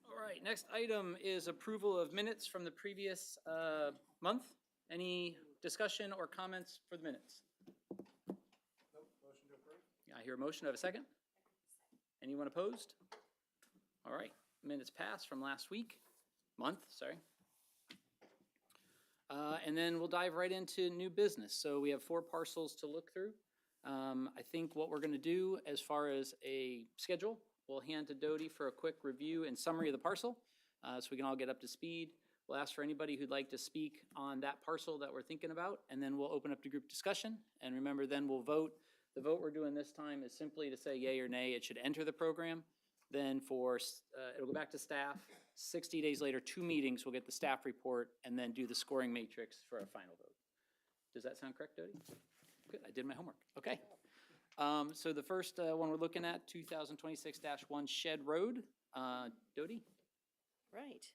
All right, next item is approval of minutes from the previous month. Any discussion or comments for the minutes? Nope, motion to approve. I hear a motion. Do I have a second? Anyone opposed? All right, minutes passed from last month, sorry. And then we'll dive right into new business. So we have 4 parcels to look through. I think what we're going to do as far as a schedule, we'll hand to Dodie for a quick review and summary of the parcel so we can all get up to speed. We'll ask for anybody who'd like to speak on that parcel that we're thinking about, and then we'll open up to group discussion. And remember, then we'll vote. The vote we're doing this time is simply to say yay or nay. It should enter the program. Then it'll go back to staff. 60 days later, 2 meetings, we'll get the staff report and then do the scoring matrix for a final vote. Does that sound correct, Dodie? Good, I did my homework. Okay. So the first one we're looking at, 2026-1 Shed Road. Dodie? Right.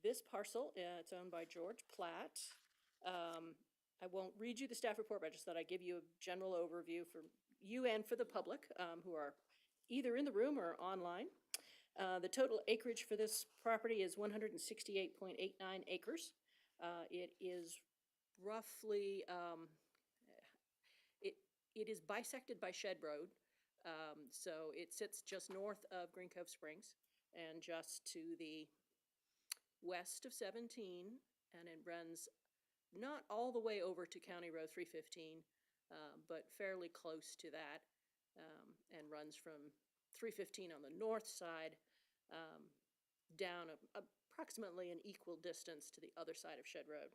This parcel, it's owned by George Platt. I won't read you the staff report, but I just thought I'd give you a general overview for you and for the public who are either in the room or online. The total acreage for this property is 168.89 acres. It is roughly, it is bisected by Shed Road. So it sits just north of Green Cove Springs and just to the west of 17, and it runs not all the way over to County Road 315, but fairly close to that, and runs from 315 on the north side down approximately an equal distance to the other side of Shed Road.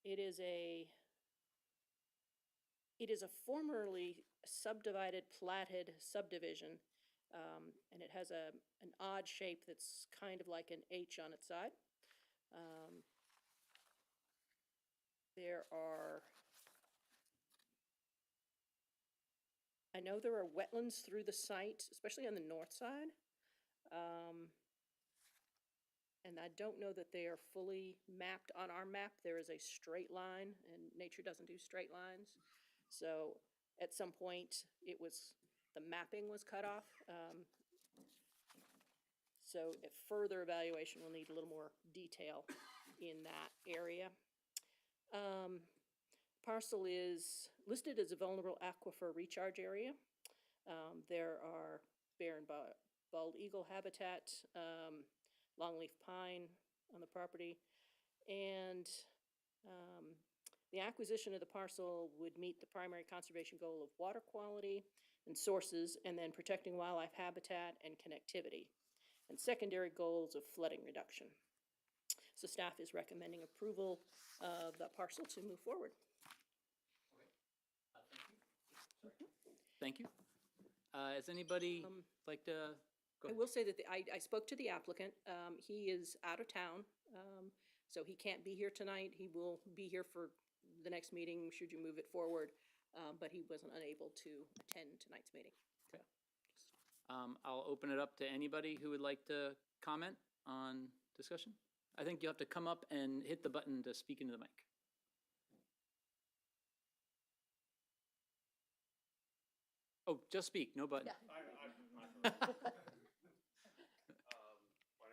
It is a formerly subdivided, platted subdivision, and it has an odd shape that's kind of like an H on its side. I know there are wetlands through the site, especially on the north side. And I don't know that they are fully mapped on our map. There is a straight line, and nature doesn't do straight lines. So at some point, the mapping was cut off. So a further evaluation will need a little more detail in that area. Parcel is listed as a vulnerable aquifer recharge area. There are bear and bald eagle habitat, longleaf pine on the property, and the acquisition of the parcel would meet the primary conservation goal of water quality and sources, and then protecting wildlife habitat and connectivity, and secondary goals of flooding reduction. So staff is recommending approval of that parcel to move forward. Thank you. Has anybody like to go I ahead? will say that I spoke to the applicant. He is out of town, so he can't be here tonight. He will be here for the next meeting, should you move it forward, but he wasn't unable to attend tonight's meeting. Okay. I'll open it up to anybody who would like to comment on discussion. I think you have to come up and hit the button to speak into the mic. Oh, just speak, no button. Yeah. My name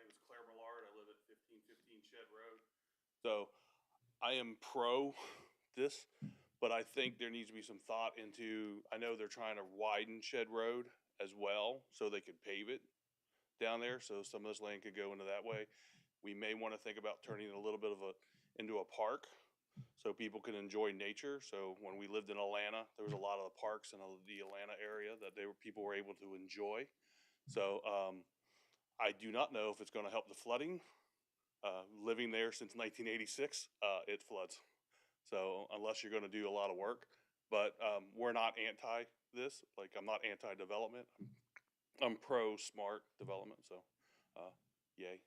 is Claire Millard. I live at 1515 Shed Road. So I am pro this, but I think there needs to be some thought into, I know they're trying to widen Shed Road as well, so they could pave it down there, so some of this land could go into that way. We may want to think about turning it a little bit into a park, so people can enjoy nature. So when we lived in Atlanta, there was a lot of the parks in the Atlanta area that people were able to enjoy. So I do not know if it's going to help the flooding. Living there since 1986, it floods. So unless you're going to do a lot of work, but we're not anti this. Like, I'm not anti-development. I'm pro smart development. So yay.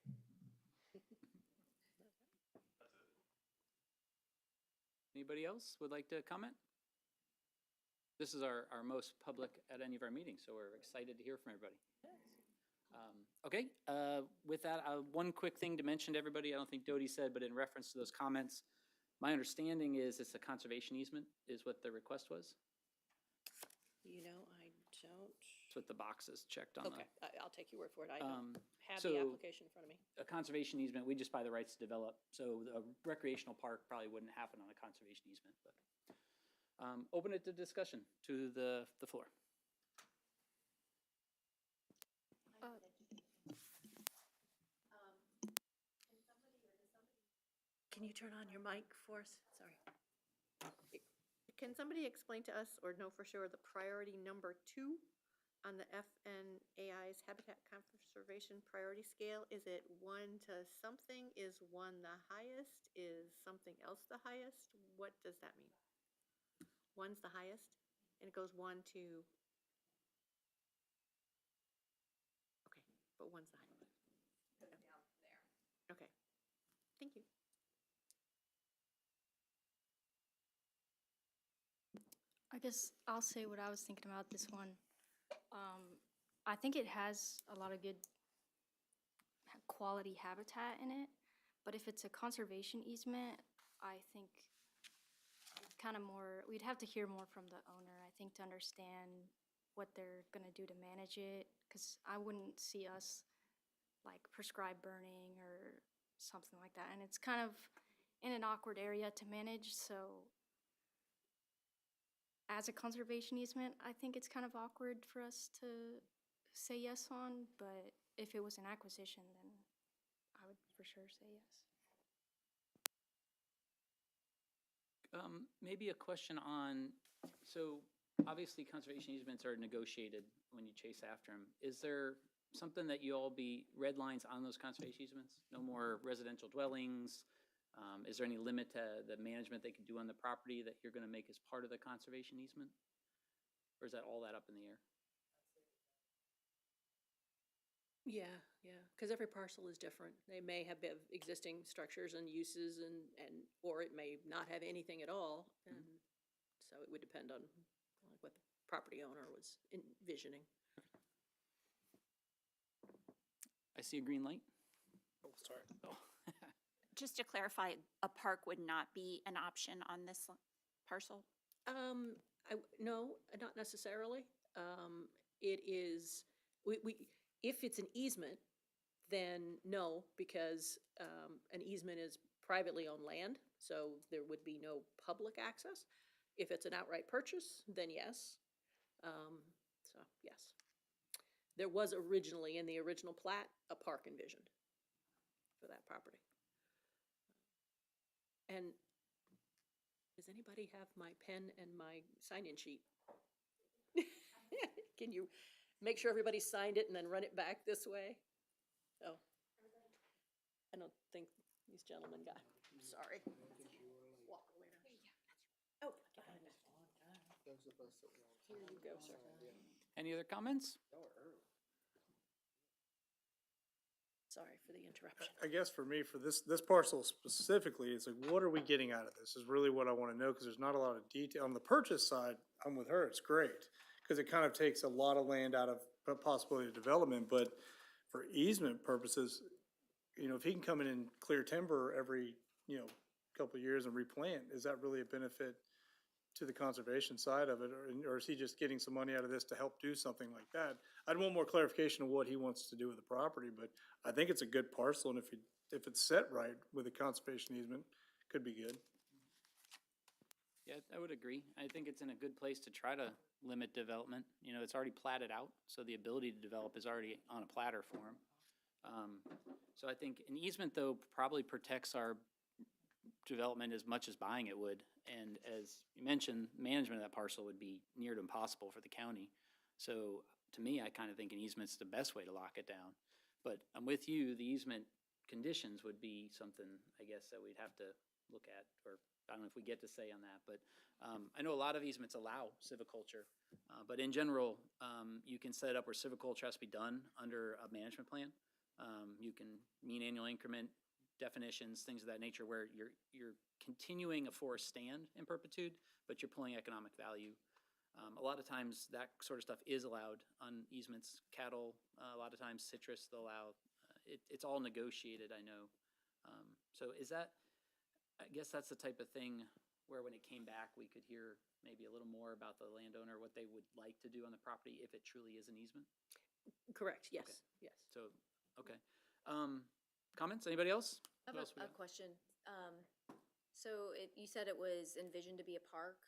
Anybody else would like to comment? This is our most public at any of our meetings, so we're excited to hear from everybody. Okay, with that, one quick thing to mention to everybody, I don't think Dodie said, but in reference to those comments, My understanding is it's a conservation easement is what the request was. You know, I don't, That's what the boxes checked on okay, I'll take your word for it. I don't the. have so- the application in front of me. A conservation easement, we just buy the rights to develop, so a recreational park probably wouldn't happen on a conservation easement, but. Open it to discussion to the floor. Can you turn on your mic for us? Sorry. Can somebody explain to us, or know for sure, the priority number 2 on the FNAI's Habitat Conservation Priority Scale? Is it 1 to something? Is 1 the highest? Is something else the highest? What does that mean? 1's the highest, and it goes 1 to... Okay, but 1's the highest. Okay, thank you. I guess I'll say what I was thinking about this one. I think it has a lot of good quality habitat in it, but if it's a conservation easement, I think kind of more, we'd have to hear more from the owner, I think, to understand what they're gonna do to manage it, because I wouldn't see us like prescribe burning or something like that, and it's kind of in an awkward area to manage, so as a conservation easement, I think it's kind of awkward for us to say yes on, but if it was an acquisition, then I would for sure say yes. Maybe a question on, so obviously conservation easements are negotiated when you chase after them. Is there something that you all be, red lines on those conservation easements? No more residential dwellings? Is there any limit to the management they can do on the property that you're gonna make as part of the conservation easement? Or is that all that up in the air? Yeah, because every parcel is different. They may have existing structures and uses or it may not have anything at all. And so it would depend on like, what the property owner was envisioning. I see a green light. Oh, sorry. Oh. Just to clarify, a park would not be an option on this parcel? No, not necessarily. It is, if it's an easement, then no, because an easement is privately owned land, so there would be no public access. If it's an outright purchase, then yes. So, yes. There was originally, in the original plat, a park envisioned for that property. And does anybody have my pen and my sign-in sheet? Can you make sure everybody signed it and then run it back this way? Oh. I don't think these gentlemen got, sorry. Walk away now. Oh, here you go, sir. Any other comments? Sorry for the interruption. I guess for me, for this parcel specifically, it's like, what are we getting out of this is really what I want to know, because there's not a lot of detail. On the purchase side, I'm with her, it's great, because it kind of takes a lot of land out of possibility of development, but for easement purposes, you know, if he can come in and clear timber every, you know, couple of years and replant, is that really a benefit to the conservation side of it, or is he just getting some money out of this to help do something like that? I'd want more clarification of what he wants to do with the property, but I think it's a good parcel, and if it's set right with a conservation easement, could be good. Yeah, I would agree. I think it's in a good place to try to limit development. You know, it's already platted out, so the ability to develop is already on a platter for him. So I think an easement, though, probably protects our development as much as buying it would. And as you mentioned, management of that parcel would be near to impossible for the county. So to me, I kind of think an easement's the best way to lock it down. But I'm with you, the easement conditions would be something, I guess, that we'd have to look at, or I don't know if we get to say on that, but I know a lot of easements allow silviculture, but in general, you can set it up where silviculture has to be done under a management plan. You can mean annual increment definitions, things of that nature, where you're continuing a forest stand in perpetuity, but you're pulling economic value. A lot of times that sort of stuff is allowed on easements. Cattle, a lot of times citrus, they'll allow. It's all negotiated, I know. So is that, I guess that's the type of thing where when it came back, we could hear maybe a little more about the landowner, what they would like to do on the property if it truly is an easement. Correct, yes, yes. So, okay. Comments? Anybody else? I have What else we a got? question. So you said it was envisioned to be a park?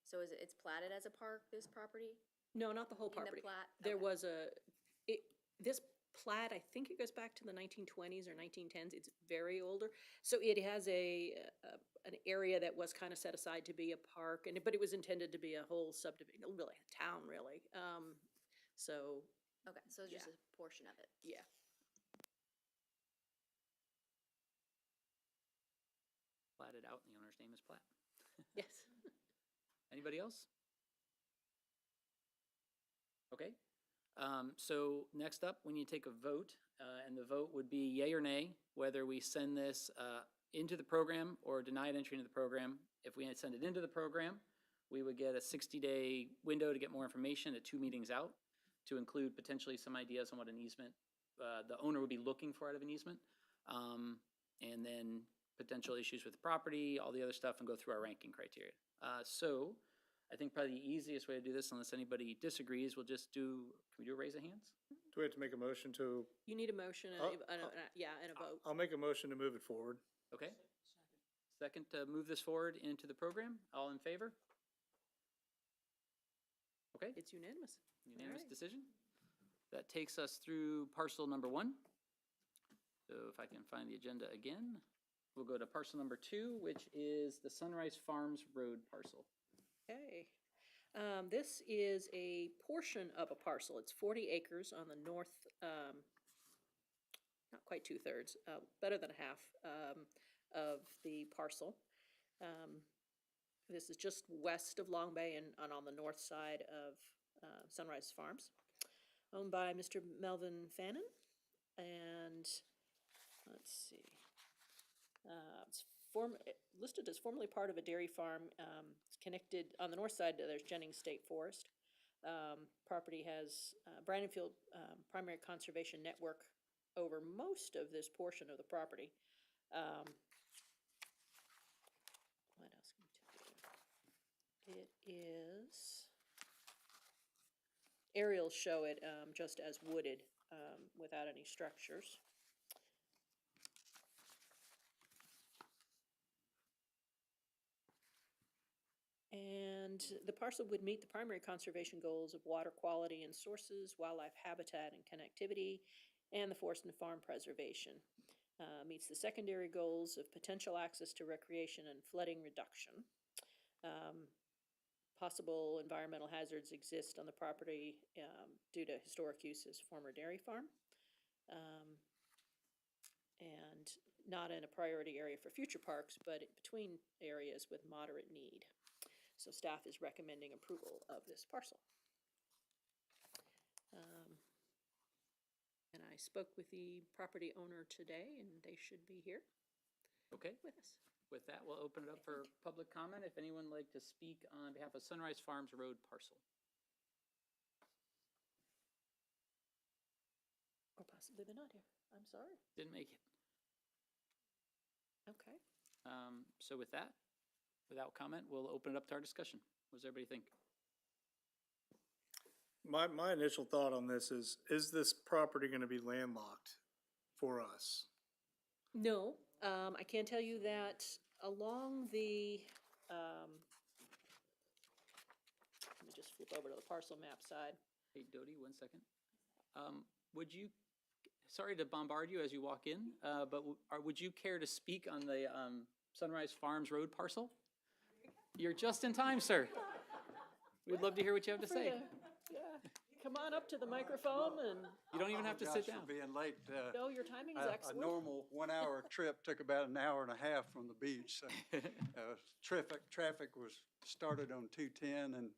So it's platted as a park, this property? No, not the whole In the property. plat? There Okay. was this plat, I think it goes back to the 1920s or 1910s. It's very older. So it has an area that was kind of set aside to be a park, but it was intended to be a whole subdivision, really, a town, really. So, Okay, so it's just Yeah. a portion of it. yeah. Platted out, and the owner's name is Platt. Yes. Anybody else? Okay. So next up, we need to take a vote, and the vote would be yay or nay, whether we send this into the program or deny it entry into the program. If we send it into the program, we would get a 60-day window to get more information at 2 meetings out to include potentially some ideas on what an easement, the owner would be looking for out of an easement. And then potential issues with the property, all the other stuff, and go through our ranking criteria. So I think probably the easiest way to do this, unless anybody disagrees, we'll just do, can we do a raise of hands? Do we have to make a motion to, You need a motion, and a vote. I'll make a motion to move it forward. Okay? Second, to move this forward into the program. All in favor? Okay, It's unanimous. unanimous right. decision. That takes us through parcel number 1. So if I can find the agenda again, we'll go to parcel number 2, which is the Sunrise Farms Road parcel. Okay. This is a portion of a parcel. It's 40 acres on the north, not quite 2/3, better than a half, of the parcel. This is just west of Long Bay and on the north side of Sunrise Farms, owned by Mr. Melvin Fannin. And let's see, it's listed as formerly part of a dairy farm. It's connected, on the north side, there's Jennings State Forest. Property has Brandonfield Primary Conservation Network over most of this portion of the property. What else can we tell you? It is, aerials show it just as wooded, without any structures. And the parcel would meet the primary conservation goals of water quality and sources, wildlife habitat and connectivity, and the forest and farm preservation. Meets the secondary goals of potential access to recreation and flooding reduction. Possible environmental hazards exist on the property due to historic use as former dairy farm. And not in a priority area for future parks, but between areas with moderate need. So staff is recommending approval of this parcel. And I spoke with the property owner today, and they should be here Okay, with us. with that, we'll open it up for public comment. If anyone would like to speak on behalf of Sunrise Farms Road parcel. Or possibly they're not here. I'm sorry. Didn't make it. Okay. So with that, without comment, we'll open it up to our discussion. What does everybody think? My initial thought on this is this property gonna be landlocked for us? No, I can tell you that along the, let me just flip over to the parcel map side. Hey, Dodie, 1 second. Would you, sorry to bombard you as you walk in, but would you care to speak on the Sunrise Farms Road parcel? You're just in time, sir. We'd love to hear what you have to say. Yeah, come on up to the microphone and, You don't even have to sit Apologize down. for being late. no, your timing is A excellent. normal 1 hour trip took about an hour and a half from the beach. So, traffic was started on 210 and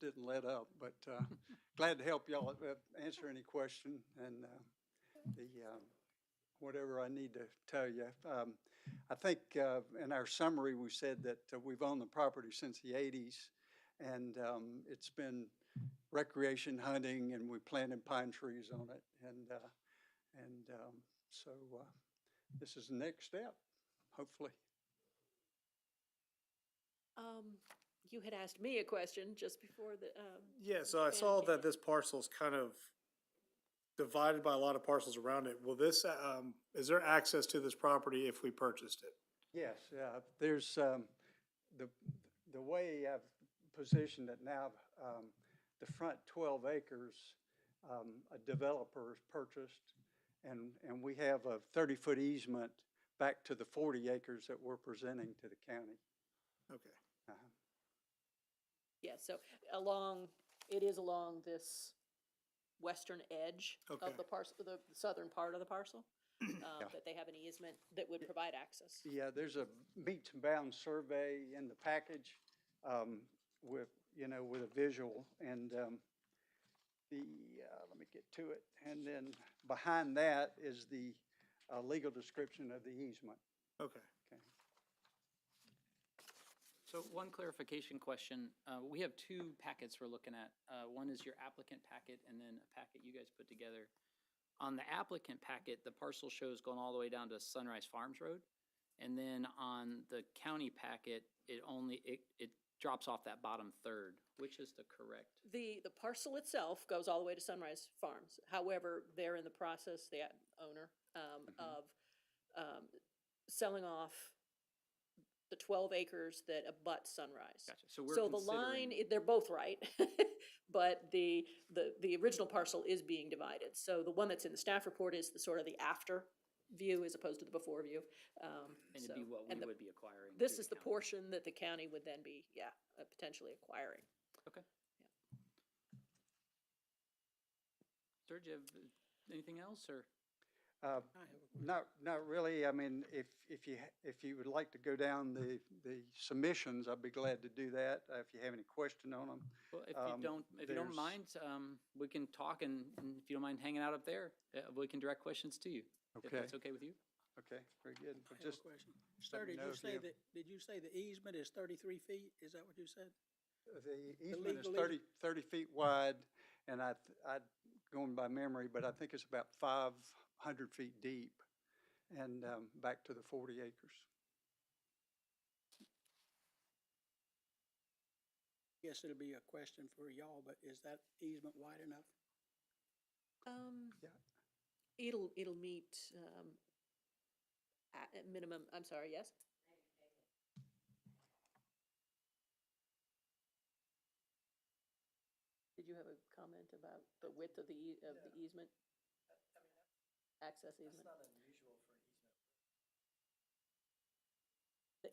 didn't let up, but glad to help y'all answer any question and whatever I need to tell you. I think in our summary, we said that we've owned the property since the 80s, and it's been recreation hunting, and we planted pine trees on it, and so this is the next step, hopefully. You had asked me a question just before the, Yeah, so I Van saw came that in. this parcel's kind of divided by a lot of parcels around it. Will this, is there access to this property if we purchased it? Yes, yeah, there's, the way I've positioned it now, the front 12 acres, a developer has purchased, and we have a 30-foot easement back to the 40 acres that we're presenting to the county. Okay. Uh-huh. yeah, so it is along this western edge Okay. of the parcel, the southern part of the parcel, that they have an easement that would provide access. Yeah, there's a meets and bounds survey in the package, with, with a visual, and, let me get to it, and then behind that is the, legal description of the easement. Okay. Okay. So one clarification question. We have two packets we're looking at. One is your applicant packet and then a packet you guys put together. On the applicant packet, the parcel shows going all the way down to Sunrise Farms Road. And then on the county packet, it drops off that bottom third. Which is the correct? The parcel itself goes all the way to Sunrise Farms. However, they're in the process, the owner, of selling off the 12 acres that abut Sunrise. Gotcha. So we're So the line, considering- they're both right, but the original parcel is being divided. So the one that's in the staff report is the sort of the after view as opposed to the before view. And it'd So- be what we and the- would be acquiring. This through is the county. portion that the county would then be, potentially acquiring. Okay. Sir, do you have anything else, or? Not really. I mean, if you would like to go down the submissions, I'd be glad to do that, if you have any question on them. Well, if you don't there's- mind, we can talk, and if you don't mind hanging out up there, we can direct questions to you. If Okay. that's okay with you? Okay, very good. I But have a just question. let Sir, me did know you if you say have- did you say the easement is 33 feet? Is that what you said? the easement is legal 30 feet wide, and I going by memory, but I think it's about 500 feet deep, and back to the 40 acres. Guess it'll be a question for y'all, but is that easement wide enough? Yeah. It'll meet, at minimum, I'm sorry, yes? Did you have a comment about the width of the easement? Access easement? That's not unusual for an easement.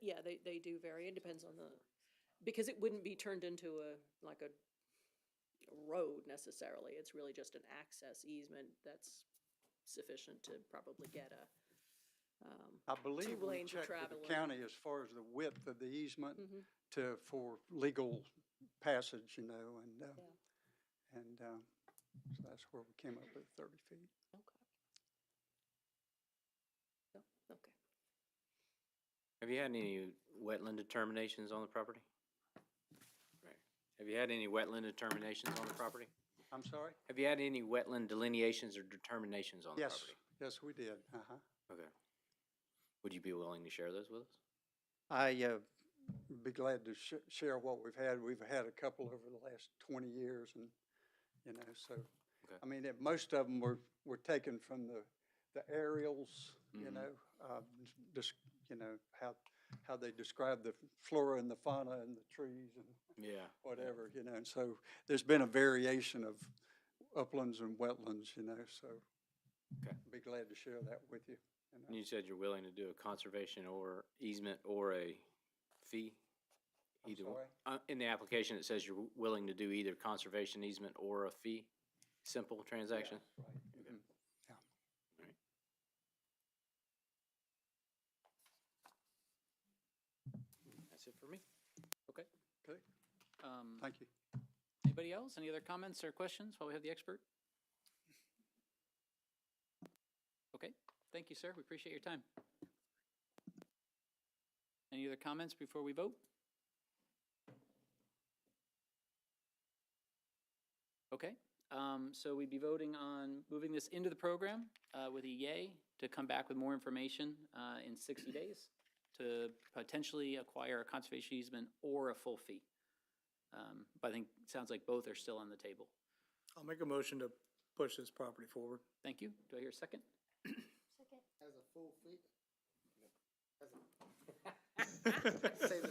Yeah, they do vary. It depends on because it wouldn't be turned into like a road necessarily. It's really just an access easement that's sufficient to probably get I believe we lanes of checked with travel the and- county as far as the width of the easement Mhm. for legal passage, and, so that's where we came up with 30 feet. Okay. Oh, okay. Have you had any wetland determinations on the property? Right. Have you had any wetland determinations on the property? I'm sorry? Have you had any wetland delineations or determinations on the Yes, property? yes, we did. Uh-huh. Okay. Would you be willing to share those with us? I be glad to share what we've had. We've had a couple over the last 20 years, and, so. Okay. I mean, most of them were taken from the aerials, just, how they describe the flora and the fauna and the trees and Yeah. whatever, and so there's been a variation of uplands and wetlands, so. Okay. Be glad to share that with you. And you said you're willing to do a conservation or easement or a fee? I'm Either one. sorry? In the application, it says you're willing to do either conservation easement or a fee? Simple transaction? Yeah, right. Mhm. Yeah. Right. That's it for me. Okay. Okay, thank you. Anybody else? Any other comments or questions while we have the expert? Okay, thank you, sir. We appreciate your time. Any other comments before we vote? Okay, so we'd be voting on moving this into the program with a yay to come back with more information in 60 days to potentially acquire a conservation easement or a full fee. But I think, it sounds like both are still on the table. I'll make a motion to push this property forward. Thank you. Do I hear a second? As a full fee?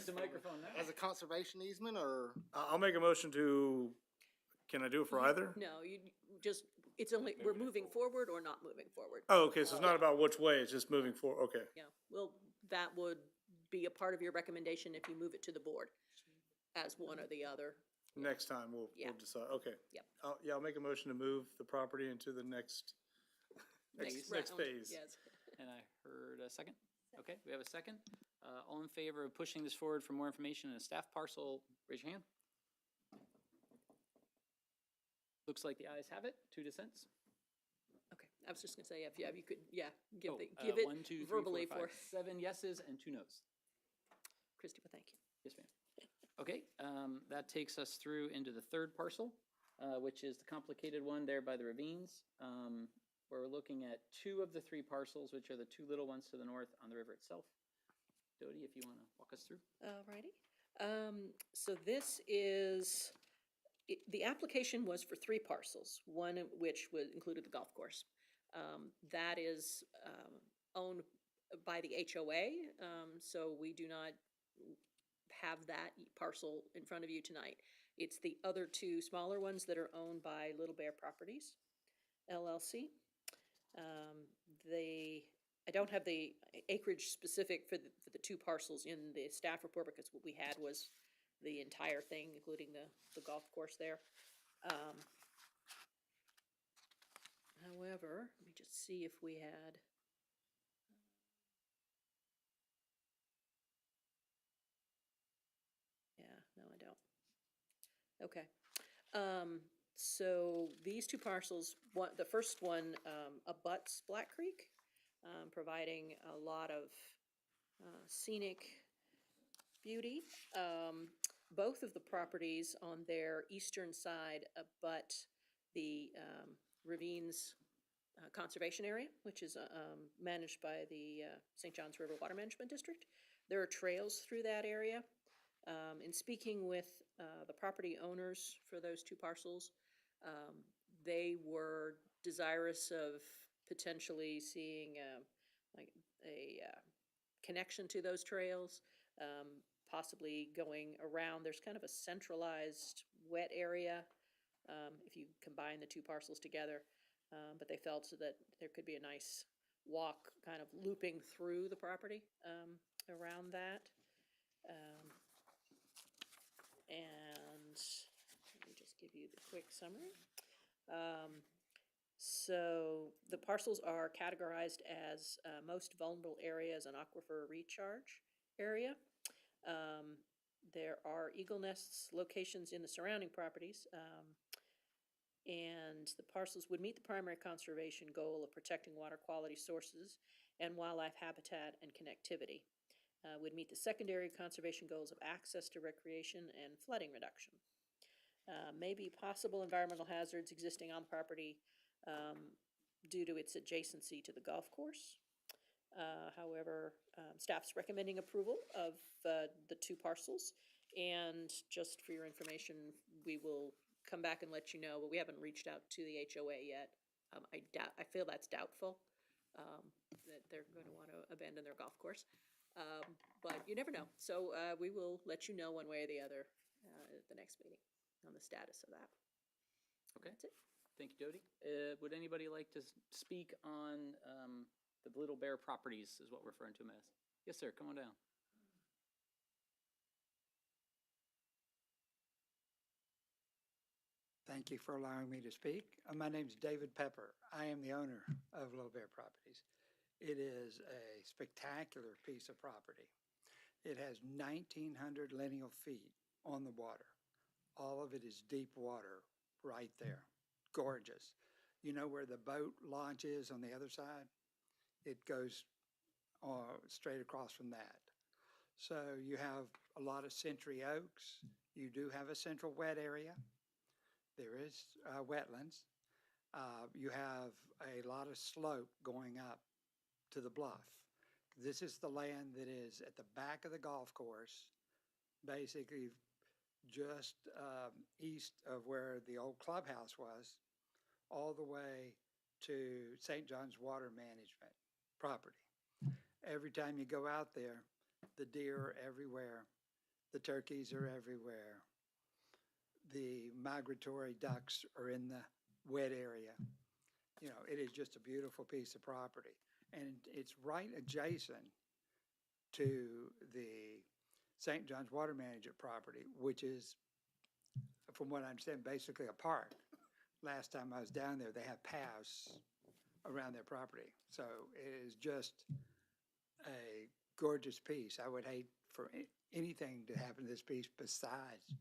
The microphone now. As a conservation easement, or? I'll make a motion to, can I do it for either? No, you just, it's only, we're moving forward or not moving forward. Oh, okay, so it's not about which way, it's just moving forward, okay. Yeah, well, that would be a part of your recommendation if you move it to the board as one or the other. Next time, we'll Yeah. decide, okay. Yep. Yeah, I'll make a motion to move the property into the next Next next round, phase. Yes. And I heard a second. Okay, we have a second. All in favor of pushing this forward for more information in a staff parcel, raise your hand. Looks like the ayes have it. 2 dissents. Okay, I was just gonna say, if you could, yeah, give Oh, the, give it 1, 2, 3, 4, verbally 5, for 7 yeses and 2 nos. Christopher, thank you. Yes, ma'am. Okay, that takes us through into the third parcel, which is the complicated one there by the ravines. We're looking at 2 of the 3 parcels, which are the 2 little ones to the north on the river itself. Dodie, if you want to walk us through. Alrighty. So this is, the application was for 3 parcels, one of which would included the golf course. That is owned by the HOA, so we do not have that parcel in front of you tonight. It's the other 2 smaller ones that are owned by Little Bear Properties, LLC. I don't have the acreage specific for the 2 parcels in the staff report, because what we had was the entire thing, including the golf course there. However, let me just see if we had. Yeah, no, I don't. Okay. So these 2 parcels, the first one abuts Black Creek, providing a lot of scenic beauty. Both of the properties on their eastern side abut the Ravines Conservation Area, which is managed by the St. Johns River Water Management District. There are trails through that area. In speaking with the property owners for those 2 parcels, they were desirous of potentially seeing like a connection to those trails, possibly going around. There's kind of a centralized wet area if you combine the 2 parcels together, but they felt that there could be a nice walk kind of looping through the property around that. And let me just give you the quick summary. So the parcels are categorized as most vulnerable areas and aquifer recharge area. There are eagle nests locations in the surrounding properties, and the parcels would meet the primary conservation goal of protecting water quality sources and wildlife habitat and connectivity. Would meet the secondary conservation goals of access to recreation and flooding reduction. May be possible environmental hazards existing on property due to its adjacency to the golf course. However, staff's recommending approval of the 2 parcels, and just for your information, we will come back and let you know, but we haven't reached out to the HOA yet. I feel that's doubtful, that they're going to want to abandon their golf course. But you never know. So we will let you know one way or the other at the next meeting on the status of that. Okay. That's it. Thank you, Dodie. Would anybody like to speak on the Little Bear Properties, is what we're referring to them as? Yes, sir. Come on down. Thank you for allowing me to speak. My name's David Pepper. I am the owner of Little Bear Properties. It is a spectacular piece of property. It has 1,900 lineal feet on the water. All of it is deep water right there. Gorgeous. You know where the boat launch is on the other side? It goes straight across from that. So you have a lot of century oaks. You do have a central wet area. There is wetlands. You have a lot of slope going up to the bluff. This is the land that is at the back of the golf course, basically just east of where the old clubhouse was, all the way to St. John's Water Management property. Every time you go out there, the deer are everywhere, the turkeys are everywhere, the migratory ducks are in the wet area. You know, it is just a beautiful piece of property. And it's right adjacent to the St. John's Water Management property, which is, from what I understand, basically a park. Last time I was down there, they have paths around their property. So it is just a gorgeous piece. I would hate for anything to happen to this piece besides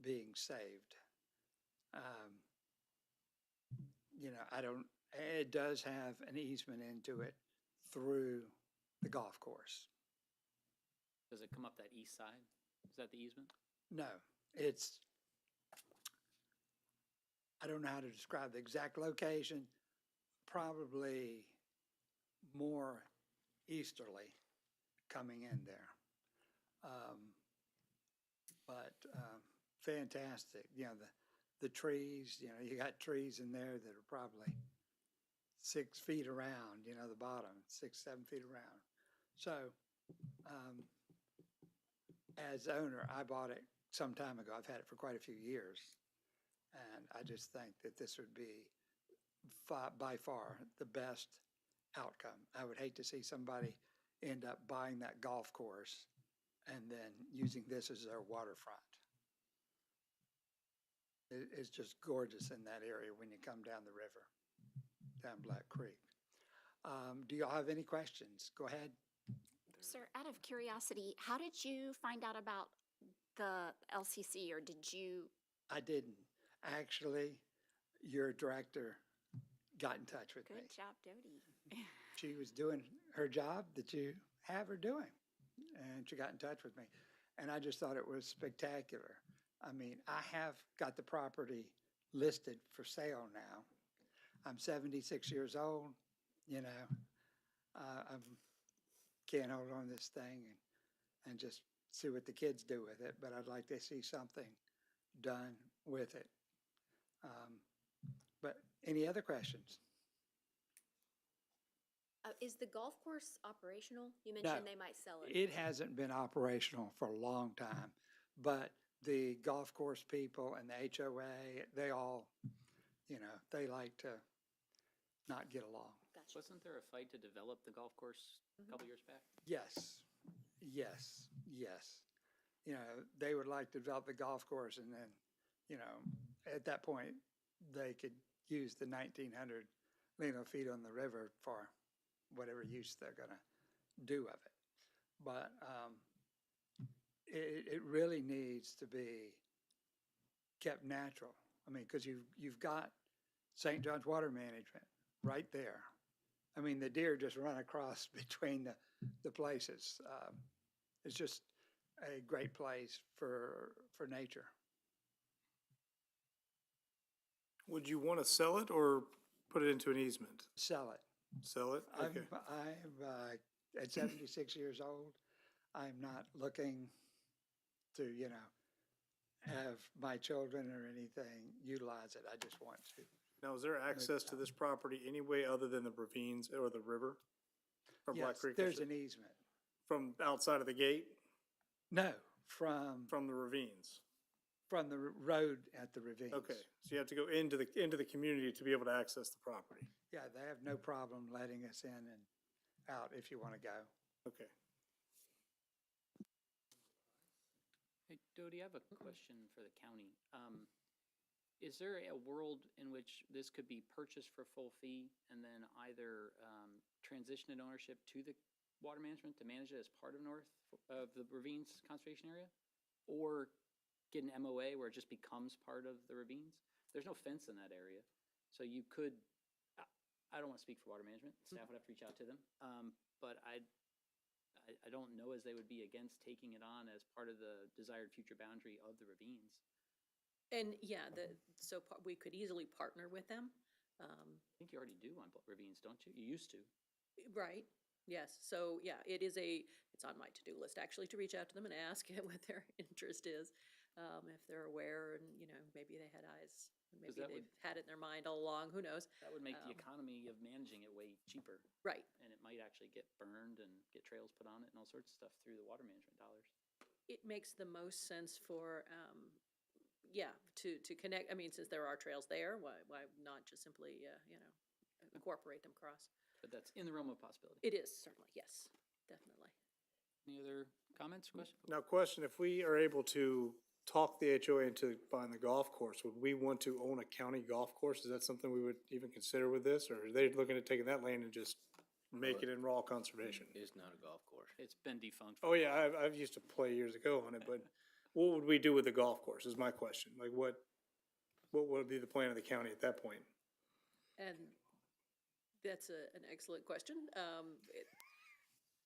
being saved. You know, it does have an easement into it through the golf course. Does it come up that east side? Is that the easement? No, I don't know how to describe the exact location, probably more easterly coming in there. But fantastic, you know, the trees, you know, you got trees in there that are probably 6 feet around, you know, the bottom, 6, 7 feet around. So, as owner, I bought it some time ago. I've had it for quite a few years. And I just think that this would be by far the best outcome. I would hate to see somebody end up buying that golf course and then using this as their waterfront. It's just gorgeous in that area when you come down the river, down Black Creek. Do y'all have any questions? Go ahead. Sir, out of curiosity, how did you find out about the LCC, or did you? I didn't. Actually, your director got in touch with me. Good job, Dodie. She was doing her job that you have her doing, and she got in touch with me. And I just thought it was spectacular. I mean, I have got the property listed for sale now. I'm 76 years old, you know. I can't hold on to this thing and just see what the kids do with it, but I'd like to see something done with it. But any other questions? Is the golf course operational? You mentioned they might sell it. It hasn't been operational for a long time, but the golf course people and the HOA, they all, you know, they like to not get along. Gotcha. Wasn't there a fight to develop the golf course a couple years back? Yes, yes, yes. You know, they would like to develop the golf course, and then, you know, at that point, they could use the 1,900 linear feet on the river for whatever use they're going to do of it. But it really needs to be kept natural. I mean, because you've got St. John's Water Management right there. I mean, the deer just run across between the places. It's just a great place for nature. Would you want to sell it or put it into an easement? Sell it. Sell it? Okay. I'm at 76 years old. I'm not looking to, you know, have my children or anything utilize it. I just want to. Now, is there access to this property any way other than the ravines or the river? From Black Yes, Creek? there's an easement. From outside of the gate? No, from From the ravines? the road at the ravines. Okay, so you have to go into the community to be able to access the property. Yeah, they have no problem letting us in and out if you want to go. Okay. Hey, Dodie, I have a question for the county. Is there a world in which this could be purchased for full fee and then either transition in ownership to the water management to manage it as part of the ravines conservation area? Or get an MOA where it just becomes part of the ravines? There's no fence in that area. So you could, I don't want to speak for water management, staff would have to reach out to them. But I don't know as they would be against taking it on as part of the desired future boundary of the ravines. And yeah, we could easily partner with them. I think you already do on ravines, don't you? You used to. Right. Yes, so, yeah, it's on my to-do list, actually, to reach out to them and ask what their interest is, if they're aware, and, maybe they had eyes, maybe that they've would- had it in their mind all along, who knows? That would make the Um, economy of managing it way cheaper, Right, and it might actually get burned and get trails put on it and all sorts of stuff through the water management dollars. it makes the most sense for, to connect, I mean, since there are trails there, why not just simply, incorporate them across? But that's in the realm of possibility. It is, certainly, yes, definitely. Any other comments, questions? Now, question, if we are able to talk the HOA into buying the golf course, would we want to own a county golf course? Is that something we would even consider with this, or are they looking at taking that land and just make it in raw conservation? It's not a golf course. It's been defunct. for Oh, a yeah, while. I've used to play years ago on it, but what would we do with the golf course is my question. Like, what would be the plan of the county at that point? And that's an excellent question.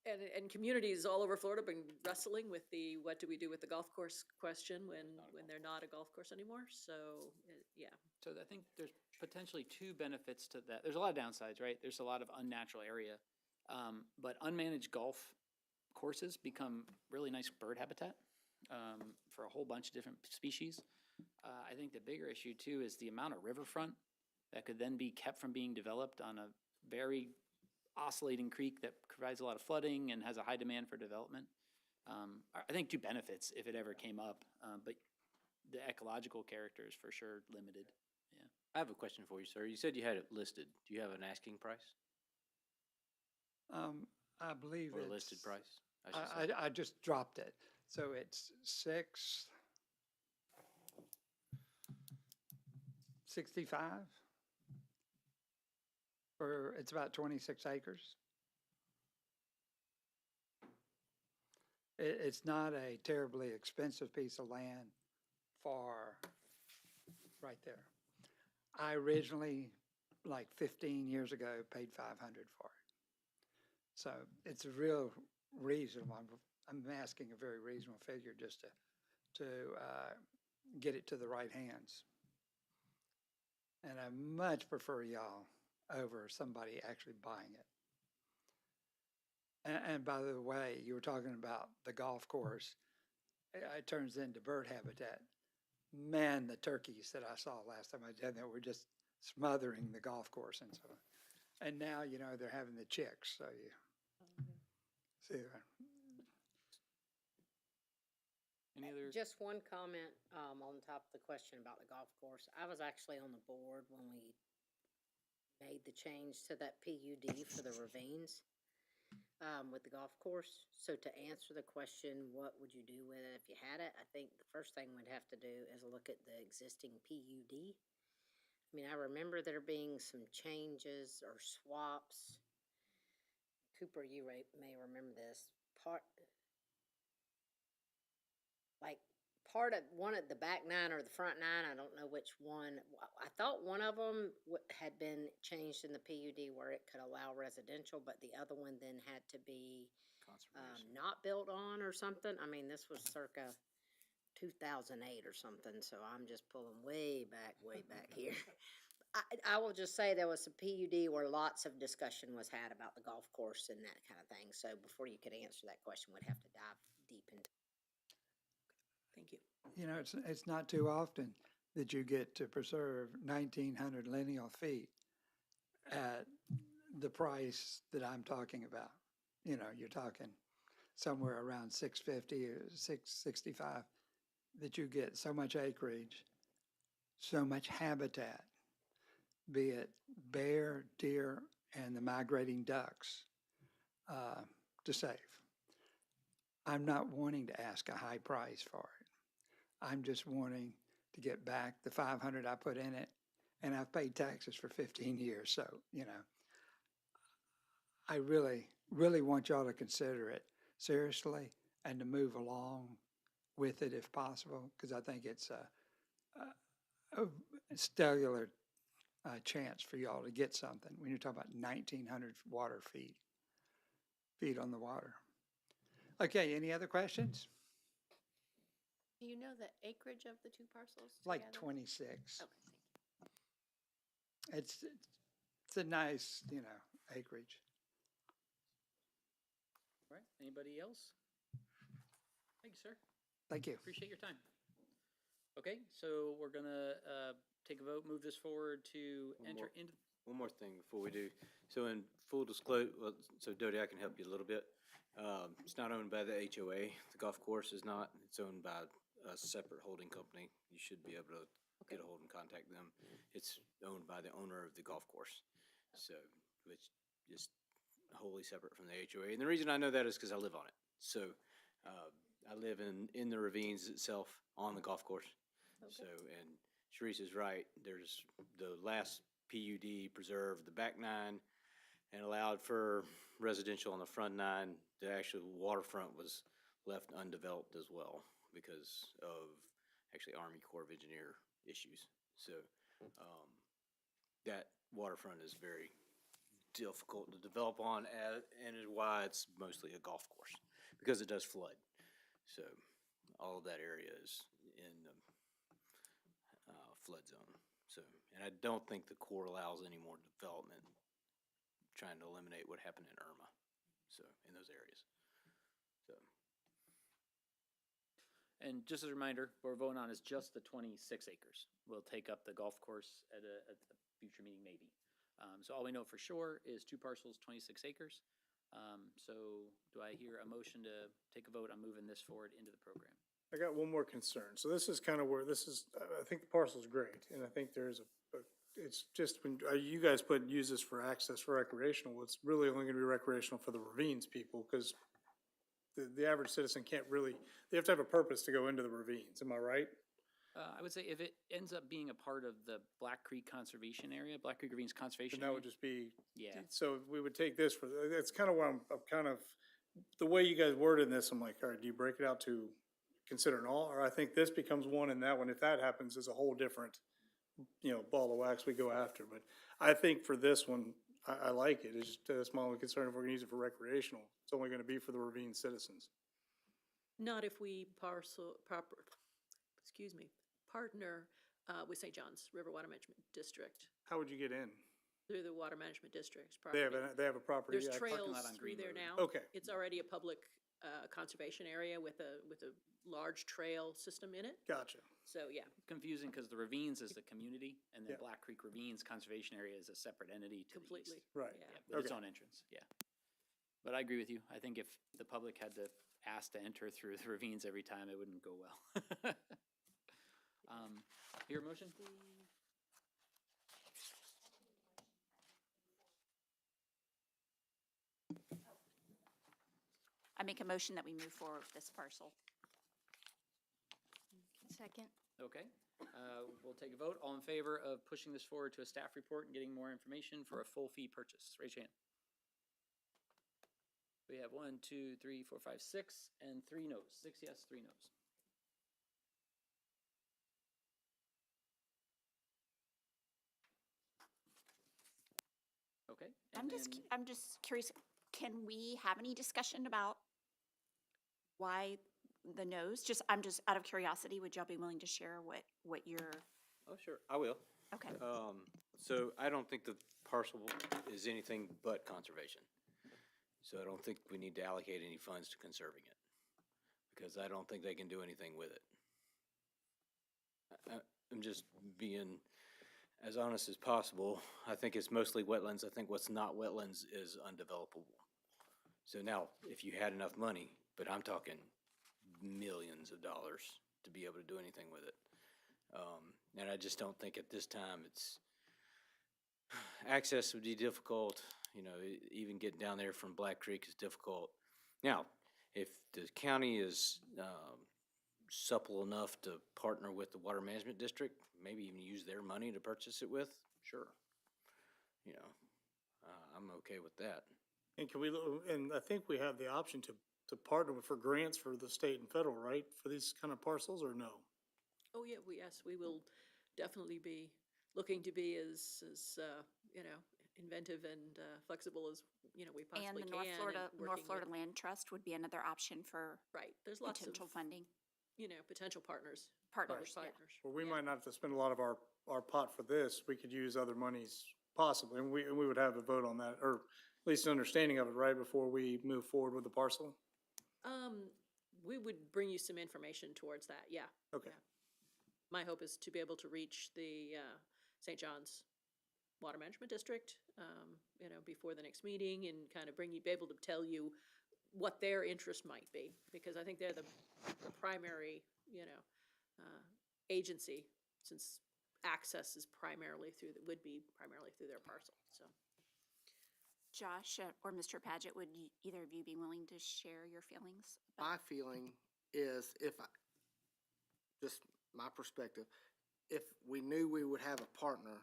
And communities all over Florida have been wrestling with the, what do we do with the golf course question when they're not a golf course anymore? So, yeah. So I think there's potentially two benefits to that. There's a lot of downsides, right? There's a lot of unnatural area. But unmanaged golf courses become really nice bird habitat for a whole bunch of different species. I think the bigger issue too is the amount of riverfront that could then be kept from being developed on a very oscillating creek that provides a lot of flooding and has a high demand for development. I think two benefits if it ever came up, but the ecological character is for sure limited. Yeah. I have a question for you, sir. You said you had it listed. Do you have an asking price I believe or a it's. listed price? I should say. I just dropped it. So it's 665. It's about 26 acres. It's not a terribly expensive piece of land for right there. I originally, like 15 years ago, paid $500 for it. So it's a real reasonable, I'm asking a very reasonable figure just to get it to the right hands. And I much prefer y'all over somebody actually buying it. And by the way, you were talking about the golf course. It turns into bird habitat. Man, the turkeys that I saw last time I did that were just smothering the golf course and so on. And now, they're having the chicks, so you see that. Any other? Just one comment on top of the question about the golf course. I was actually on the board when we made the change to that PUD for the ravines with the golf course. So to answer the question, what would you do with it if you had it? I think the first thing we'd have to do is look at the existing PUD. I mean, I remember there being some changes or swaps. Cooper, you may remember this. Part of one of the back nine or the front nine, I don't know which one. I thought one of them had been changed in the PUD where it could allow residential, but the other one then had to be not built on or something. I mean, this was circa 2008 or something, so I'm just pulling way back here. I will just say there was a PUD where lots of discussion was had about the golf course and that kind of thing. So before you could answer that question, we'd have to dive deep into. Thank you. It's not too often that you get to preserve 1,900 lineal feet at the price that I'm talking about. You're talking somewhere around 650 or 665, that you get so much acreage, so much habitat, be it bear, deer, and the migrating ducks, to save. I'm not wanting to ask a high price for it. I'm just wanting to get back the 500 I put in it, and I've paid taxes for 15 years. So, I really, really want y'all to consider it seriously and to move along with it if possible, because I think it's a stellar chance for y'all to get something when you're talking about 1,900 feet on the water. Okay, any other questions? Do you know the acreage of the two parcels Like together? 26. Okay, thank you. It's a nice, acreage. All right, anybody else? Thank you, sir. Thank you. Appreciate your time. Okay, so we're gonna take a vote, move this forward to One enter more. into, One more thing before we do. So in full disclosure, well, so Dodie, I can help you a little bit. It's not owned by the HOA. The golf course is not. It's owned by a separate holding company. You should be able to get a hold and contact them. It's owned by the owner of the golf course. So, which is wholly separate from the HOA. And the reason I know that is because I live on it. So, I live in the ravines itself on the golf course. So, and Sharice is right. There's the last PUD preserved the back 9 and allowed for residential on the front 9. The actual waterfront was left undeveloped as well because of actually Army Corps of Engineer issues. So, that waterfront is very difficult to develop on, and is why it's mostly a golf course, because it does flood. So all of that area is in the flood zone. So, and I don't think the Corps allows any more development, trying to eliminate what happened in Irma, so, in those areas. So, and just as a reminder, what we're voting on is just the 26 acres. We'll take up the golf course at a future meeting maybe. So all we know for sure is 2 parcels, 26 acres. So do I hear a motion to take a vote on moving this forward into the program? I got one more concern. So this is kind of where this is, I think the parcel's great, and I think there's it's just when you guys use this for access for recreational, it's really only gonna be recreational for the ravines people, because the average citizen can't really, they have to have a purpose to go into the ravines, am I right? I would say if it ends up being a part of the Black Creek Conservation Area, Black Creek Ravines Conservation And that Area. would just be, Yeah. so we would take this for, that's kind of where I'm kind of, the way you guys worded this, I'm like, all right, do you break it out to considering all, or I think this becomes one and that one, if that happens, is a whole different, ball of wax we go after. But I think for this one, I like it. It's just, that's my only concern. If we're gonna use it for recreational, it's only gonna be for the ravine citizens. Not if we partner with St. John's River Water Management District How would you get in? through the Water Management District's They property. have a property. There's parking trails lot on through Green there Road. now. Okay. It's already a public conservation area with a large trail system in it. Gotcha. So, yeah. Confusing because the ravines is the community and then Yeah. Black Creek Ravines Conservation Area is a separate entity to the east. Completely. Right. Yeah. Yeah, with its Okay. own entrance, yeah. But I agree with you. I think if the public had to ask to enter through the ravines every time, it wouldn't go well. Your motion? I make a motion that we move forward with this parcel. Second. Okay, we'll take a vote. All in favor of pushing this forward to a staff report and getting more information for a full fee purchase? Raise your hand. We have 1, 2, 3, 4, 5, 6, and 3 noes. 6 yes, 3 noes. Okay. and then- I'm just curious, can we have any discussion about why the no's? I'm just out of curiosity, would y'all be willing to share what your, oh, sure, I will. okay. So I don't think the parcel is anything but conservation. So I don't think we need to allocate any funds to conserving it, because I don't think they can do anything with it. I'm just being as honest as possible. I think it's mostly wetlands. I think what's not wetlands is undevelopable. So now, if you had enough money, but I'm talking millions of dollars to be able to do anything with it. And I just don't think at this time access would be difficult, even getting down there from Black Creek is difficult. Now, if the county is supple enough to partner with the Water Management District, maybe even use their money to purchase it with, sure. I'm okay with that. And and I think we have the option to partner for grants for the state and federal, right? For these kind of parcels, or no? Oh, yeah, yes, we will definitely be looking to be as inventive and flexible as, we possibly And can. the North and working Florida with- Land Trust would be another option for Right, there's lots of, potential funding. potential partners. Partners, yeah. Partners. Well, we Yeah. might not have to spend a lot of our pot for this. We could use other monies possibly, and we would have a vote on that, or least an understanding of it, right, before we move forward with the parcel? We would bring you some information towards that, yeah. Okay. My hope is to be able to reach the St. John's Water Management District, before the next meeting and kind of be able to tell you what their interest might be, because I think they're the primary, agency, since access is would be primarily through their parcel, so. Josh or Mr. Paget, would either of you be willing to share your feelings? My feeling is just my perspective, if we knew we would have a partner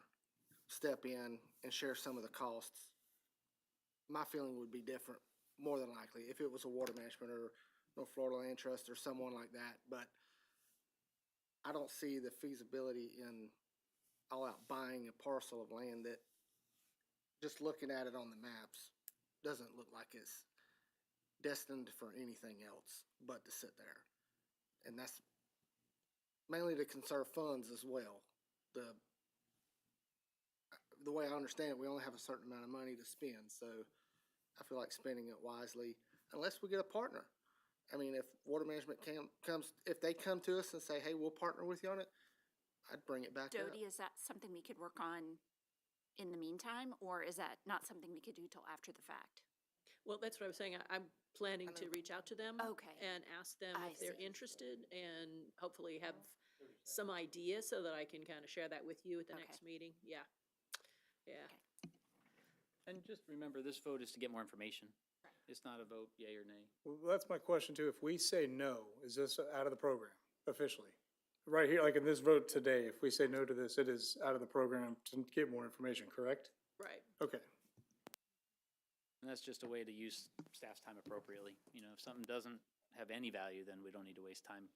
step in and share some of the costs, my feeling would be different, more than likely, if it was a water management or North Florida Land Trust or someone like that. But I don't see the feasibility in all out buying a parcel of land that, just looking at it on the maps, doesn't look like it's destined for anything else but to sit there. And that's mainly to conserve funds as well. The way I understand it, we only have a certain amount of money to spend, so I feel like spending it wisely, unless we get a partner. I mean, if water management if they come to us and say, hey, we'll partner with you on it, I'd bring it back up. Dodie, is that something we could work on in the meantime, or is that not something we could do till after the fact? Well, that's what I was saying. I'm planning to reach out to them. Okay. And ask them I if they're see. interested and hopefully have some idea so that I can kind of share that with you at the Okay. next meeting. Yeah. Yeah. Okay. And just remember, this vote is to get more information. It's not a vote, yea or nay. Well, that's my question too. If we say no, is this out of the program officially? Right here, like in this vote today, if we say no to this, it is out of the program to get more information, correct? Right. Okay. And that's just a way to use staff's time appropriately. If something doesn't have any value, then we don't need to waste time.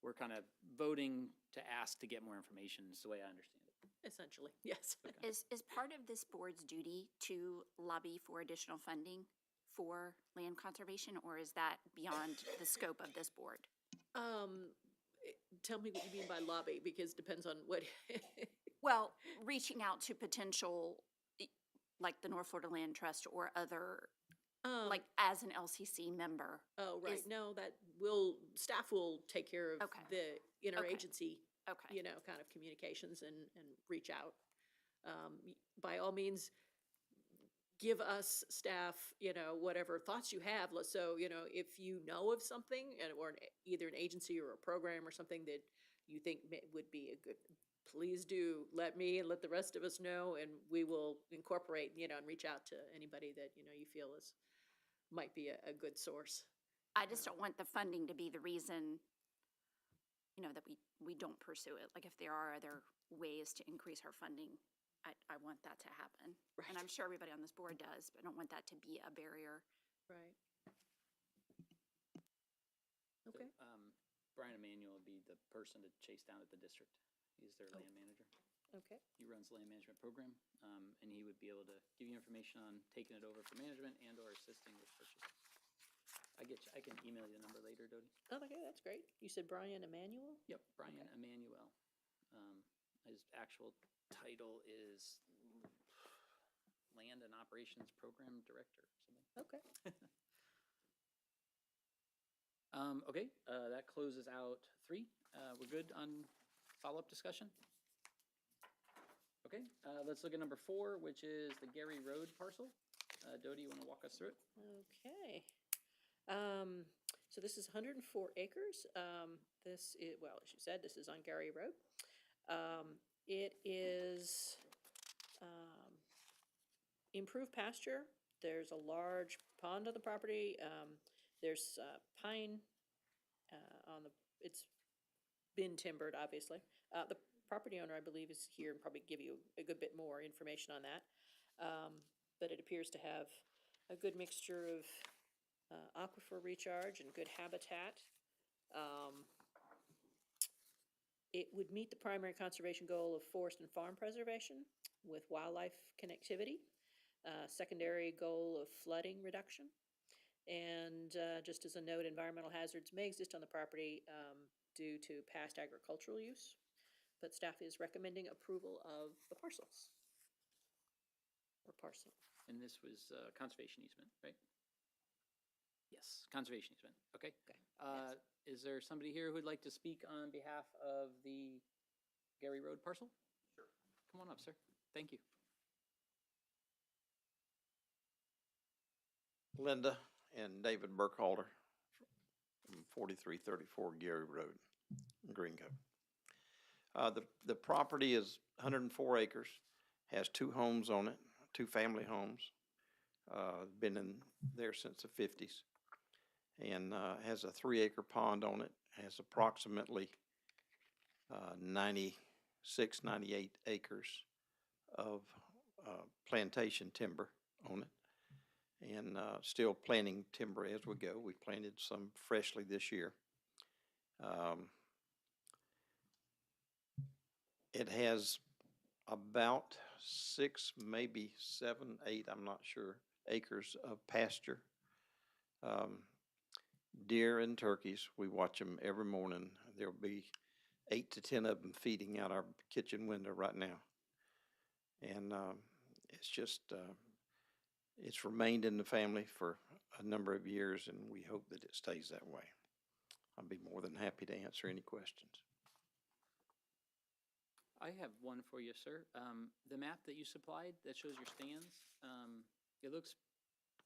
We're kind of voting to ask to get more information, is the way I understand it. Essentially, yes. Is part of this board's duty to lobby for additional funding for land conservation, or is that beyond the scope of this board? Tell me what you mean by lobby, because it depends on what. Well, reaching out to potential, like the North Florida Land Trust or other, like as an LCC member. Oh, right. is- No, staff will take care of Okay. the interagency, Okay. kind of communications and reach out. By all means, give us, staff, whatever thoughts you have. So, if you know of something or either an agency or a program or something that you think would be a good, please do let me and let the rest of us know, and we will incorporate, and reach out to anybody that, you feel might be a good source. I just don't want the funding to be the reason, that we don't pursue it. Like if there are other ways to increase our funding, I want that to happen. Right. And I'm sure everybody on this board does, but I don't want that to be a barrier. Right. So, Okay. Brian Emanuel would be the person to chase down at the district. He's their land manager. Okay. He runs the land management program, and he would be able to give you information on taking it over for management and or assisting with purchase. I can email you the number later, Dodie. Oh, okay, that's great. You said Brian Emanuel? Yep, Brian Emanuel. His actual title is Land and Operations Program Director or something. Okay. Okay, that closes out 3. We're good on follow-up discussion? Okay, let's look at number 4, which is the Gary Road parcel. Dodie, you want to walk us through it? Okay. So this is 104 acres. This is, well, as you said, this is on Gary Road. It is improved pasture. There's a large pond on the property. There's pine it's been timbered, obviously. The property owner, I believe, is here and probably give you a good bit more information on that. But it appears to have a good mixture of aquifer recharge and good habitat. It would meet the primary conservation goal of forest and farm preservation with wildlife connectivity, secondary goal of flooding reduction. And just as a note, environmental hazards may exist on the property due to past agricultural use, but staff is recommending approval of the parcels or parcel. And this was conservation easement, right? Yes, conservation easement, okay. Is there somebody here who would like to speak on behalf of the Gary Road parcel? Sure. Come on up, sir. Thank you. Linda and David Burkhalter from 4334 Gary Road, Green Cove. The property is 104 acres, has 2 homes on it, 2 family homes. Been in there since the 50s, and has a 3-acre pond on it, has approximately 96, 98 acres of plantation timber on it, and still planting timber as we go. We planted some freshly this year. It has about 6, maybe 7, 8, I'm not sure, acres of pasture. Deer and turkeys, we watch them every morning. There'll be 8 to 10 of them feeding out our kitchen window right now. And it's just, it's remained in the family for a number of years, and we hope that it stays that way. I'll be more than happy to answer any questions. I have one for you, sir. The map that you supplied that shows your stands, it looks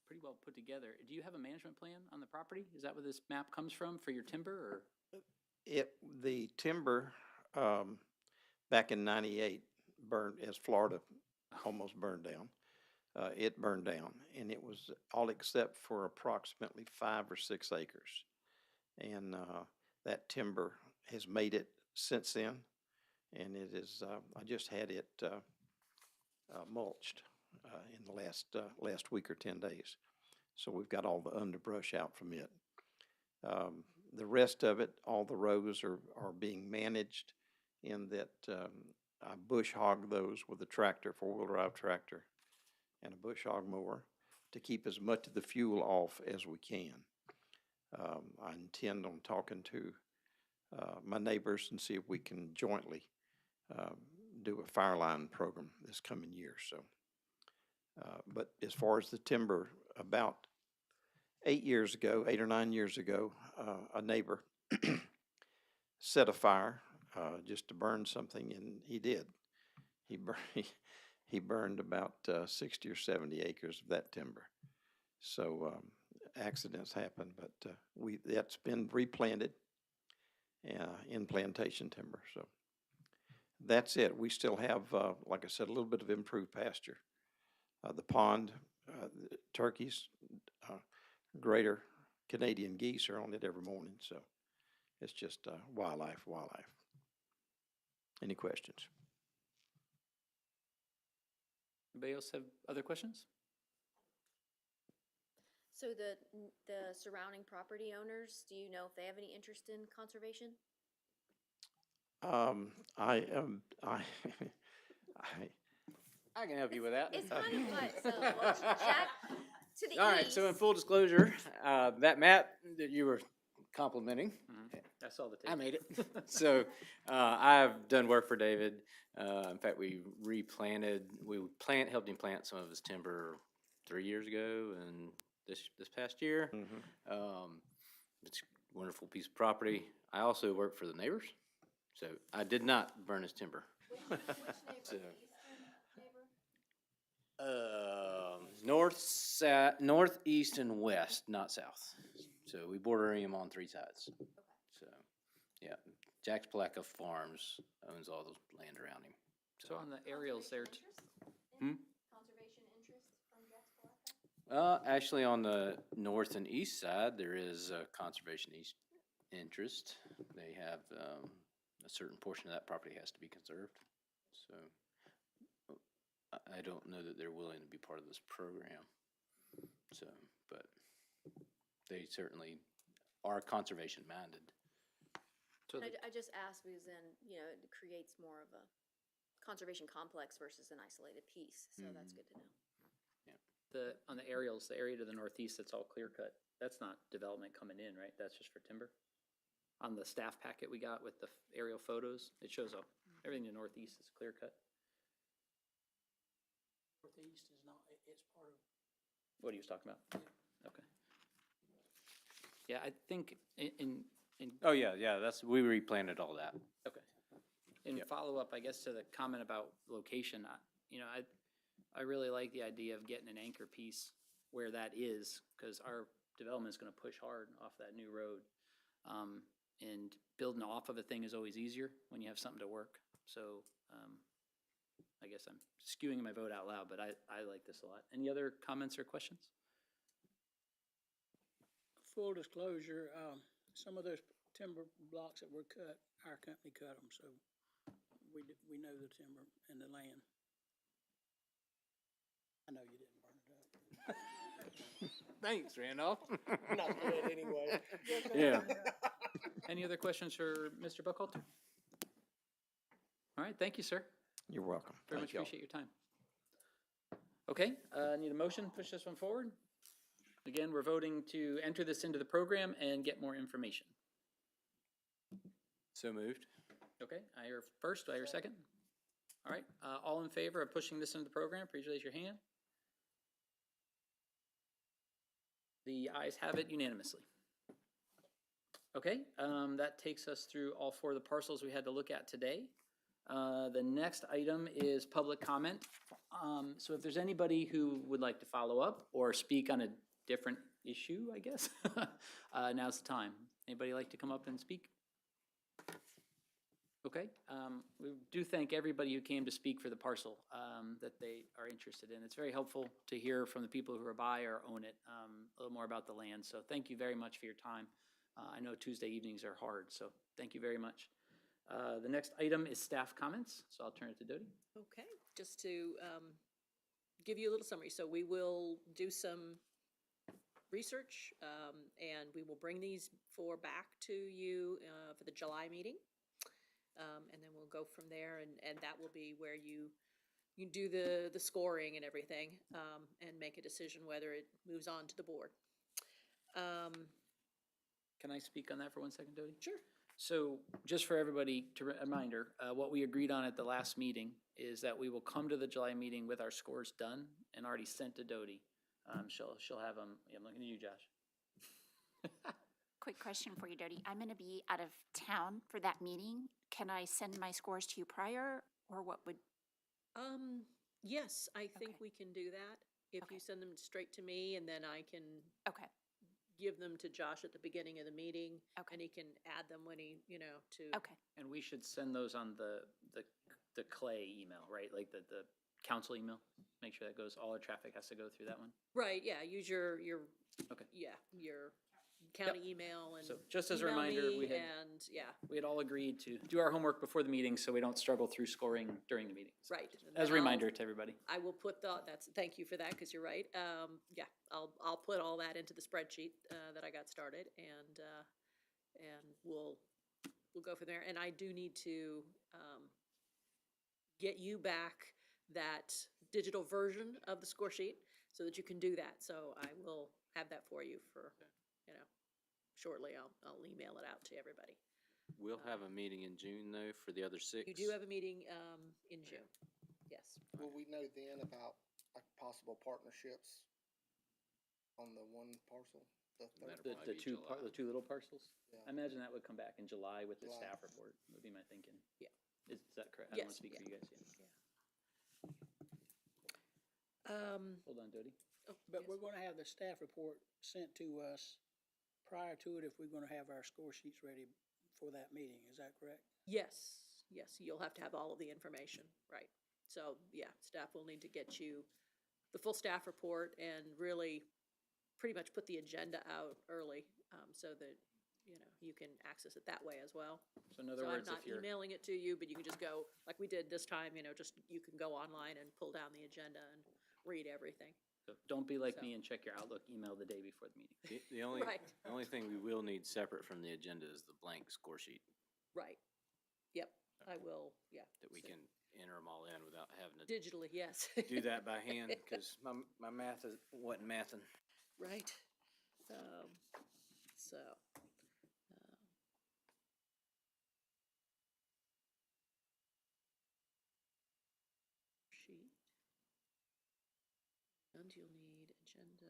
pretty well put together. Do you have a management plan on the property? Is that where this map comes from for your timber, or? The timber, back in 98 burned, as Florida almost burned down. It burned down, and it was all except for approximately 5 or 6 acres. And that timber has made it since then, and it is, I just had it mulched in the last week or 10 days. So we've got all the underbrush out from it. The rest of it, all the rows are being managed in that I bush hog those with a tractor, 4-wheel drive tractor, and a bush hog mower to keep as much of the fuel off as we can. I intend on talking to my neighbors and see if we can jointly do a fire line program this coming year. So, but as far as the timber, about 8 or 9 years ago, a neighbor set a fire just to burn something, and he did. He burned about 60 or 70 acres of that timber. So accidents happen, but that's been replanted in plantation timber. So that's it. We still have, like I said, a little bit of improved pasture. The pond, the turkeys, greater Canadian geese are on it every morning. So it's just wildlife. Any questions? Anybody else have other questions? So the surrounding property owners, do you know if they have any interest in conservation? I can help you with that. It's kind of like, so, well, Jack, to the east. All right, so in full disclosure, that map that you were complimenting, I saw the tape. I made it. So I've done work for David. In fact, we helped him plant some of his timber 3 years ago, and this past year. It's a wonderful piece of property. I also work for the neighbors, so I did not burn his timber. Which So, north, east, and west, not south. So we border him on 3 sides. Okay. So, yeah, Jack's Palaka Farms owns all the land around him. So on the aerials there, Conservation interest from Jack's Palaka? Actually, on the north and east side, there is a conservation interest. They have a certain portion of that property has to be conserved. So I don't know that they're willing to be part of this program. So, but they certainly are conservation minded. so I just asked because then, it creates more of a conservation complex versus an isolated piece, so that's good to know. on the aerials, the area to the northeast, that's all clear cut. That's not development coming in, right? That's just for timber? On the staff packet we got with the aerial photos, it shows everything to the northeast is clear cut. Northeast is not, It's part of, What he was talking about? Okay. Yeah, I think in Oh, yeah, we replanted all that. okay. In follow-up, I guess, to the comment about location, I really like the idea of getting an anchor piece where that is, because our development is gonna push hard off that new road. And building off of a thing is always easier when you have something to work. So, I guess I'm skewing my vote out loud, but I like this a lot. Any other comments or questions? full disclosure, some of those timber blocks that were cut, our company cut them, so we know the timber and the land. I know you didn't burn it up. Thanks, Randolph. Not good anyway. Yeah. Any other questions for Mr. Buckhalter? All right, thank you, sir. You're welcome. Very Thank much y'all. appreciate your time. Okay, need a motion, push this one forward. Again, we're voting to enter this into the program and get more information. So moved. Okay, I hear first, do I hear second? All right, all in favor of pushing this into the program, please raise your hand. The ayes have it unanimously. Okay, that takes us through all four of the parcels we had to look at today. The next item is public comment. So if there's anybody who would like to follow up or speak on a different issue, I guess, now's the time. Anybody like to come up and speak? Okay, we do thank everybody who came to speak for the parcel that they are interested in. It's very helpful to hear from the people who are by or own it, a little more about the land. So thank you very much for your time. I know Tuesday evenings are hard, so thank you very much. The next item is staff comments, so I'll turn it to Dodie. Okay, just to give you a little summary. So we will do some research, and we will bring these four back to you for the July meeting. And then we'll go from there, and that will be where you do the scoring and everything, and make a decision whether it moves on to the board. Can I speak on that for 1 second, Dodie? Sure. So just for everybody, to reminder, what we agreed on at the last meeting is that we will come to the July meeting with our scores done and already sent to Dodie. She'll have them, I'm looking at you, Josh. Quick question for you, Dodie. I'm going to be out of town for that meeting. Can I send my scores to you prior, or what would? Yes, I think Okay. we can do that. If you send them straight to me, and then I can Okay. give them to Josh at the beginning of the meeting. Okay. And he can add them when he, to. Okay. And we should send those on the Clay email, right? Like the council email? Make sure that goes, all our traffic has to go through that one? Right, yeah, use your, Okay. yeah, your county email and. So just as a email reminder, me we had. And, yeah, We had all agreed to do our homework before the meeting so we don't struggle through scoring during the meetings. right. And As a then I'll- reminder to everybody. I will put thank you for that, because you're right. Yeah, I'll put all that into the spreadsheet that I got started, and we'll go from there. And I do need to get you back that digital version of the score sheet so that you can do that. So I will have that for you for, shortly. I'll email it out to everybody. We'll have a meeting in June, though, for the other 6. You do have a meeting in June, yes. Will we know then about like possible partnerships on the one parcel? The third? The two little parcels? Yeah. I imagine that would come back in July with the July. staff report, would be my thinking. Yeah. Is that correct? I don't want Yes, to speak for yeah. you guys yet. Yeah. Hold on, Dodie. Oh, But yes. we're gonna have the staff report sent to us prior to it if we're gonna have our score sheets ready for that meeting, is that correct? Yes, you'll have to have all of the information, right. So, yeah, staff will need to get you the full staff report and really pretty much put the agenda out early, so that, you can access it that way as well. So in other So words, I'm if not you're, emailing it to you, but you can just go, like we did this time, you can go online and pull down the agenda and read everything. so don't be like So. me and check your Outlook email the day before the meeting. The only, Right. the only thing we will need separate from the agenda is the blank score sheet Right. Yep, I will, yeah. that we so can enter them all in without having to digitally, yes. do that by hand, because my math wasn't mathing. Right. So. Sheet. And And you'll need agenda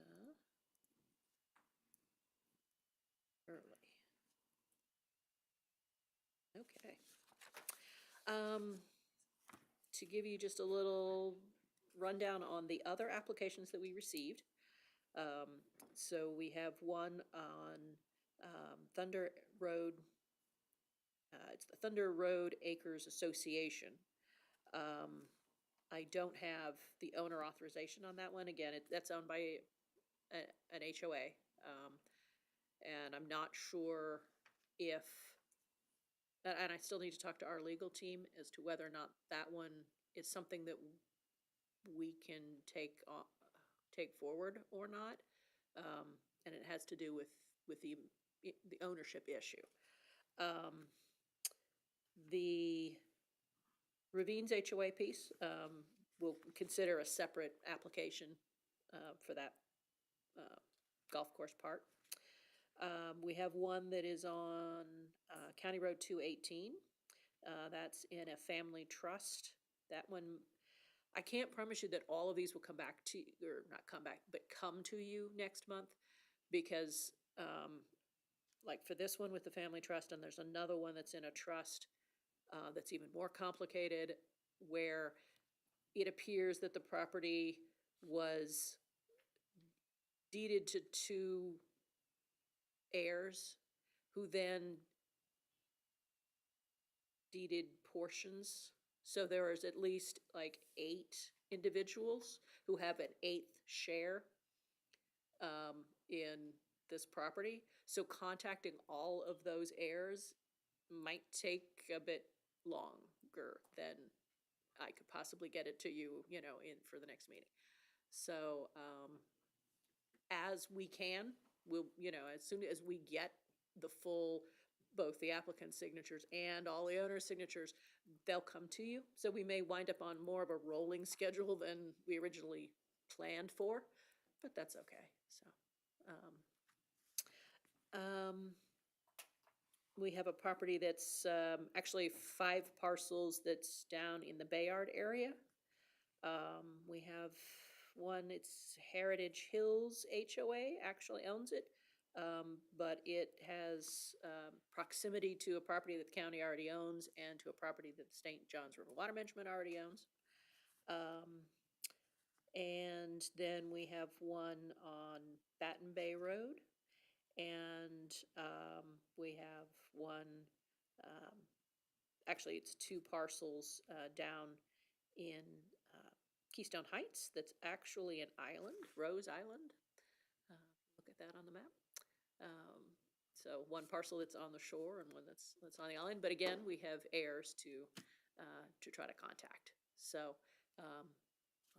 early. Okay. To give you just a little rundown on the other applications that we received. So we have one on Thunder Road. It's the Thunder Road Acres Association. I don't have the owner authorization on that one. Again, that's owned by an HOA. And I'm not sure if, and I still need to talk to our legal team as to whether or not that one is something that we can take forward or not. And it has to do with the ownership issue. The Ravines HOA piece, we'll consider a separate application for that golf course part. We have one that is on County Road 218. That's in a family trust. That one, I can't promise you that all of these will come back to, or not come back, but come to you next month, because like for this one with the family trust, and there's another one that's in a trust that's even more complicated, where it appears that the property was deeded to two heirs who then deeded portions. So there is at least like 8 individuals who have an 1/8 share in this property. So contacting all of those heirs might take a bit longer than I could possibly get it to you, in for the next meeting. So as we can, we'll, as soon as we get the full, both the applicant's signatures and all the owner's signatures, they'll come to you. So we may wind up on more of a rolling schedule than we originally planned for, but that's okay. So, we have a property that's actually 5 parcels that's down in the Bayard area. We have one, it's Heritage Hills HOA actually owns it, but it has proximity to a property that the county already owns and to a property that the St. Johns River Water Management already owns. And then we have one on Baton Bay Road, and we have one, actually it's 2 parcels down in Keystone Heights that's actually an island, Rose Island. Look at that on the map. So one parcel that's on the shore and one that's on the island. But again, we have heirs to try to contact. So I'll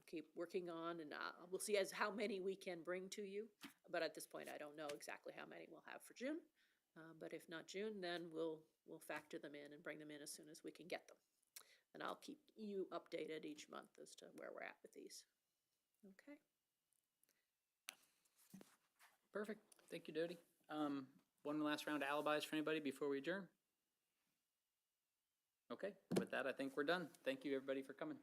keep working on, and we'll see as how many we can bring to you. But at this point, I don't know exactly how many we'll have for June. But if not June, then we'll factor them in and bring them in as soon as we can get them. And I'll keep you updated each month as to where we're at with these. Okay. Perfect. Thank you, Dodie. One last round of alibis for anybody before we adjourn? Okay, with that, I think we're done. Thank you, everybody, for coming.